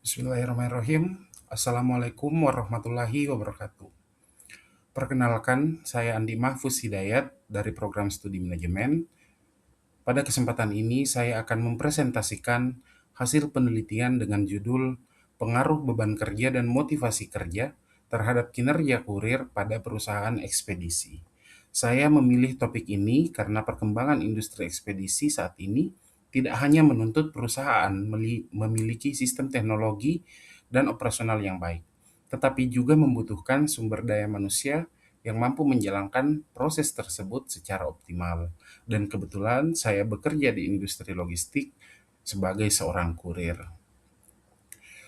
Bismillahirrahmanirrahim. Assalamualaikum warahmatullahi wabarakatuh. Perkenalkan, saya Andi Mahfuz Hidayat dari program studi manajemen. Pada kesempatan ini, saya akan mempresentasikan hasil penelitian dengan judul Pengaruh Beban Kerja dan Motivasi Kerja terhadap Kinerja Kurir pada Perusahaan Ekspedisi. Saya memilih topik ini karena perkembangan industri ekspedisi saat ini tidak hanya menuntut perusahaan memiliki sistem teknologi dan operasional yang baik, tetapi juga membutuhkan sumber daya manusia yang mampu menjalankan proses tersebut secara optimal. Dan kebetulan saya bekerja di industri logistik sebagai seorang kurir.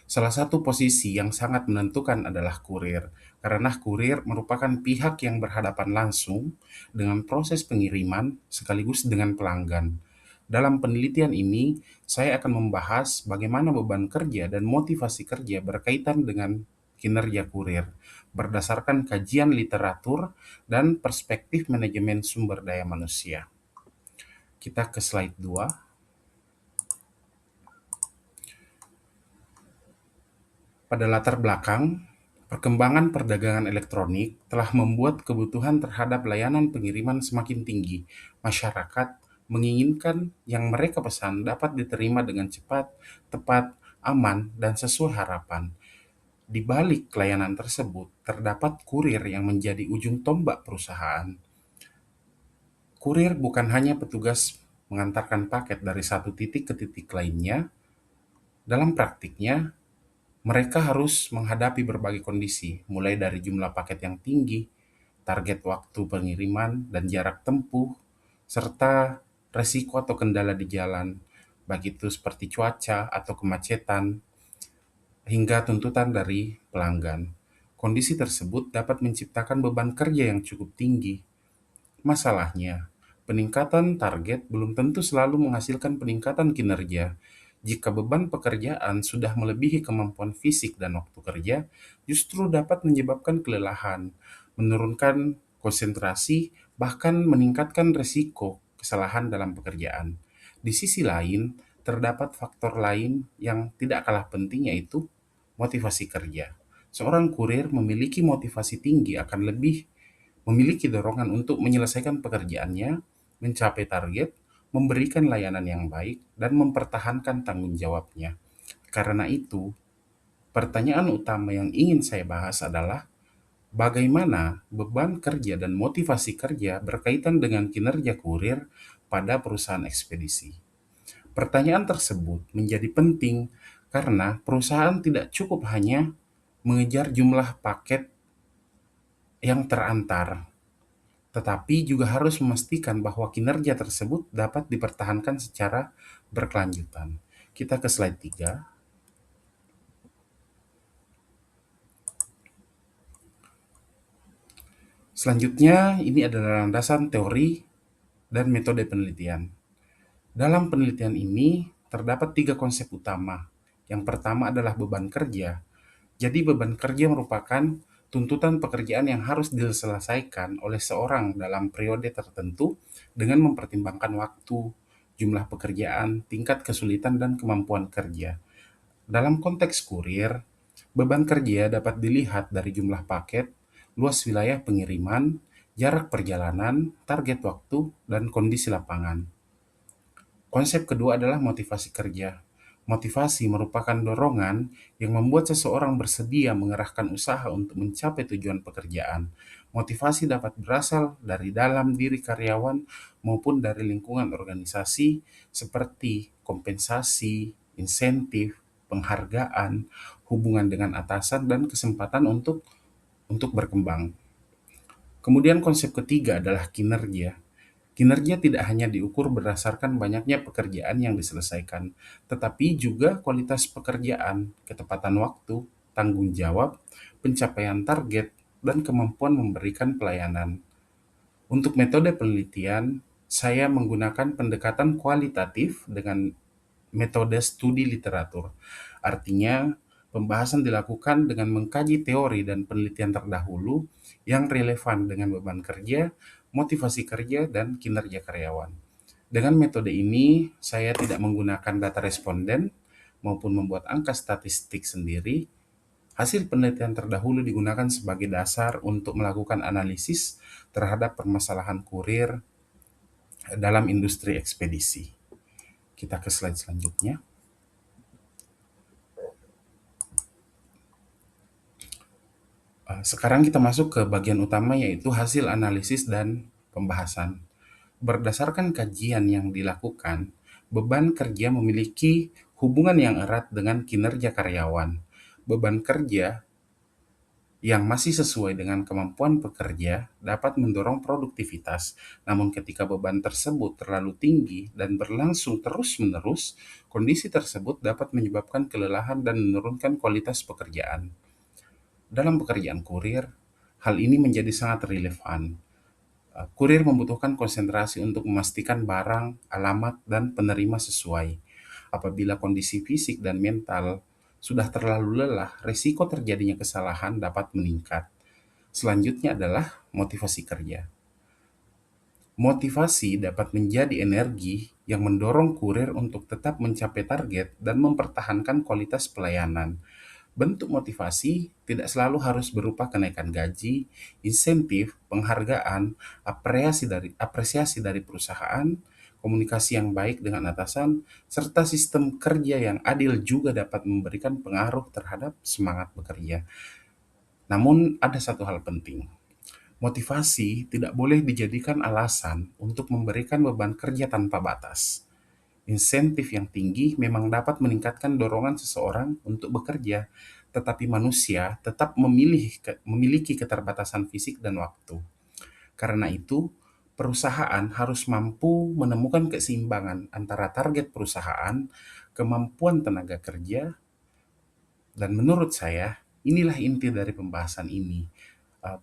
Salah satu posisi yang sangat menentukan adalah kurir, karena kurir merupakan pihak yang berhadapan langsung dengan proses pengiriman sekaligus dengan pelanggan. Dalam penelitian ini, saya akan membahas bagaimana beban kerja dan motivasi kerja berkaitan dengan kinerja kurir, berdasarkan kajian literatur dan perspektif manajemen sumber daya manusia. Kita ke slide 2. Pada latar belakang, perkembangan perdagangan elektronik telah membuat kebutuhan terhadap layanan pengiriman semakin tinggi. Masyarakat menginginkan yang mereka pesan dapat diterima dengan cepat, tepat, aman, dan sesuai harapan. Di balik layanan tersebut, terdapat kurir yang menjadi ujung tombak perusahaan. Kurir bukan hanya petugas mengantarkan paket dari satu titik ke titik lainnya. Dalam praktiknya, mereka harus menghadapi berbagai kondisi, mulai dari jumlah paket yang tinggi, target waktu pengiriman, dan jarak tempuh, serta resiko atau kendala di jalan, baik itu seperti cuaca atau kemacetan, hingga tuntutan dari pelanggan. Kondisi tersebut dapat menciptakan beban kerja yang cukup tinggi. Masalahnya, peningkatan target belum tentu selalu menghasilkan peningkatan kinerja. Jika beban pekerjaan sudah melebihi kemampuan fisik dan waktu kerja, justru dapat menyebabkan kelelahan, menurunkan konsentrasi, bahkan meningkatkan risiko kesalahan dalam pekerjaan. Di sisi lain, terdapat faktor lain yang tidak kalah penting, yaitu motivasi kerja. Seorang kurir memiliki motivasi tinggi akan lebih memiliki dorongan untuk menyelesaikan pekerjaannya, mencapai target, memberikan layanan yang baik, dan mempertahankan tanggung jawabnya. Karena itu, pertanyaan utama yang ingin saya bahas adalah bagaimana beban kerja dan motivasi kerja berkaitan dengan kinerja kurir pada perusahaan ekspedisi. Pertanyaan tersebut menjadi penting karena perusahaan tidak cukup hanya mengejar jumlah paket yang terantar, tetapi juga harus memastikan bahwa kinerja tersebut dapat dipertahankan secara berkelanjutan. Kita ke slide 3. Selanjutnya, ini adalah landasan teori dan metode penelitian. Dalam penelitian ini, terdapat 3 konsep utama. Yang pertama adalah beban kerja. Jadi beban kerja merupakan tuntutan pekerjaan yang harus diselesaikan oleh seorang dalam periode tertentu dengan mempertimbangkan waktu, jumlah pekerjaan, tingkat kesulitan, dan kemampuan kerja. Dalam konteks kurir, beban kerja dapat dilihat dari jumlah paket, luas wilayah pengiriman, jarak perjalanan, target waktu, dan kondisi lapangan. Konsep kedua adalah motivasi kerja. Motivasi merupakan dorongan yang membuat seseorang bersedia mengerahkan usaha untuk mencapai tujuan pekerjaan. Motivasi dapat berasal dari dalam diri karyawan maupun dari lingkungan organisasi seperti kompensasi, insentif, penghargaan, hubungan dengan atasan, dan kesempatan untuk berkembang. Kemudian konsep ketiga adalah kinerja. Kinerja tidak hanya diukur berdasarkan banyaknya pekerjaan yang diselesaikan, tetapi juga kualitas pekerjaan, ketepatan waktu, tanggung jawab, pencapaian target, dan kemampuan memberikan pelayanan. Untuk metode penelitian, saya menggunakan pendekatan kualitatif dengan metode studi literatur. Artinya, pembahasan dilakukan dengan mengkaji teori dan penelitian terdahulu yang relevan dengan beban kerja, motivasi kerja, dan kinerja karyawan. Dengan metode ini, saya tidak menggunakan data responden, maupun membuat angka statistik sendiri, hasil penelitian terdahulu digunakan sebagai dasar untuk melakukan analisis terhadap permasalahan kurir dalam industri ekspedisi. Kita ke slide selanjutnya. Sekarang kita masuk ke bagian utama, yaitu hasil analisis dan pembahasan. Berdasarkan kajian yang dilakukan, beban kerja memiliki hubungan yang erat dengan kinerja karyawan. Beban kerja yang masih sesuai dengan kemampuan pekerja dapat mendorong produktivitas. Namun ketika beban tersebut terlalu tinggi dan berlangsung terus-menerus, kondisi tersebut dapat menyebabkan kelelahan dan menurunkan kualitas pekerjaan. Dalam pekerjaan kurir, hal ini menjadi sangat relevan. Kurir membutuhkan konsentrasi untuk memastikan barang, alamat, dan penerima sesuai. Apabila kondisi fisik dan mental sudah terlalu lelah, risiko terjadinya kesalahan dapat meningkat. Selanjutnya adalah motivasi kerja. Motivasi dapat menjadi energi yang mendorong kurir untuk tetap mencapai target dan mempertahankan kualitas pelayanan. Bentuk motivasi tidak selalu harus berupa kenaikan gaji, insentif, penghargaan, apresiasi dari perusahaan, komunikasi yang baik dengan atasan, serta sistem kerja yang adil juga dapat memberikan pengaruh terhadap semangat bekerja. Namun ada satu hal penting. Motivasi tidak boleh dijadikan alasan untuk memberikan beban kerja tanpa batas. Insentif yang tinggi memang dapat meningkatkan dorongan seseorang untuk bekerja, tetapi manusia tetap memiliki keterbatasan fisik dan waktu. Karena itu, perusahaan harus mampu menemukan keseimbangan antara target perusahaan, kemampuan tenaga kerja, dan menurut saya, inilah inti dari pembahasan ini.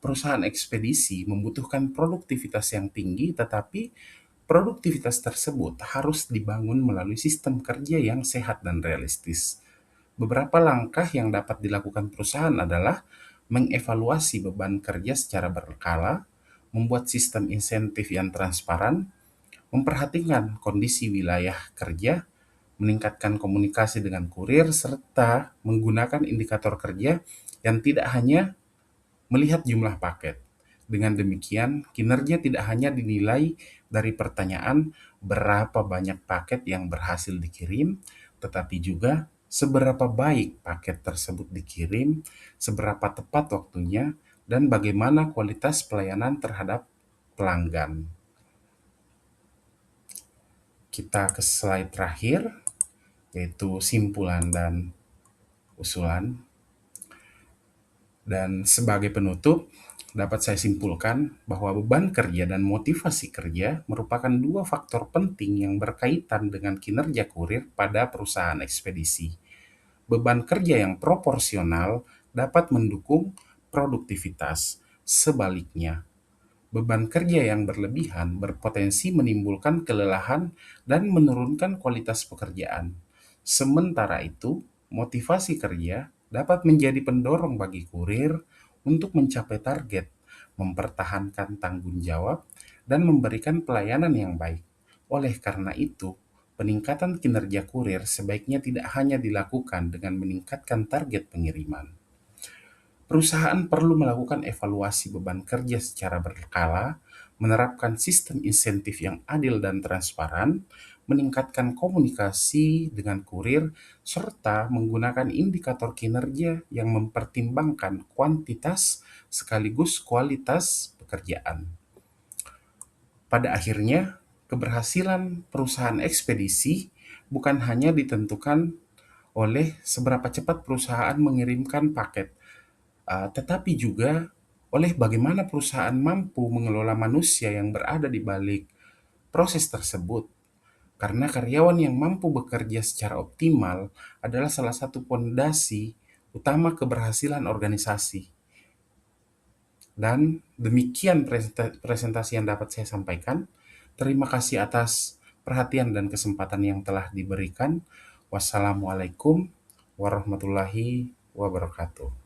Perusahaan ekspedisi membutuhkan produktivitas yang tinggi, tetapi produktivitas tersebut harus dibangun melalui sistem kerja yang sehat dan realistis. Beberapa langkah yang dapat dilakukan perusahaan adalah mengevaluasi beban kerja secara berkala, membuat sistem insentif yang transparan, memperhatikan kondisi wilayah kerja, meningkatkan komunikasi dengan kurir, serta menggunakan indikator kerja yang tidak hanya melihat jumlah paket. Dengan demikian, kinerja tidak hanya dinilai dari pertanyaan berapa banyak paket yang berhasil dikirim, tetapi juga seberapa baik paket tersebut dikirim, seberapa tepat waktunya, dan bagaimana kualitas pelayanan terhadap pelanggan. Kita ke slide terakhir, yaitu simpulan dan usulan. Dan sebagai penutup, dapat saya simpulkan bahwa beban kerja dan motivasi kerja merupakan dua faktor penting yang berkaitan dengan kinerja kurir pada perusahaan ekspedisi. Beban kerja yang proporsional dapat mendukung produktivitas. Sebaliknya, beban kerja yang berlebihan berpotensi menimbulkan kelelahan dan menurunkan kualitas pekerjaan. Sementara itu, motivasi kerja dapat menjadi pendorong bagi kurir untuk mencapai target, mempertahankan tanggung jawab, dan memberikan pelayanan yang baik. Oleh karena itu, peningkatan kinerja kurir sebaiknya tidak hanya dilakukan dengan meningkatkan target pengiriman. Perusahaan perlu melakukan evaluasi beban kerja secara berkala, menerapkan sistem insentif yang adil dan transparan, meningkatkan komunikasi dengan kurir, serta menggunakan indikator kinerja yang mempertimbangkan kuantitas sekaligus kualitas pekerjaan. Pada akhirnya, keberhasilan perusahaan ekspedisi bukan hanya ditentukan oleh seberapa cepat perusahaan mengirimkan paket, tetapi juga oleh bagaimana perusahaan mampu mengelola manusia yang berada di balik proses tersebut. Karena karyawan yang mampu bekerja secara optimal adalah salah satu pondasi utama keberhasilan organisasi. Dan demikian presentasi yang dapat saya sampaikan. Terima kasih atas perhatian dan kesempatan yang telah diberikan. Wassalamualaikum warahmatullahi wabarakatuh.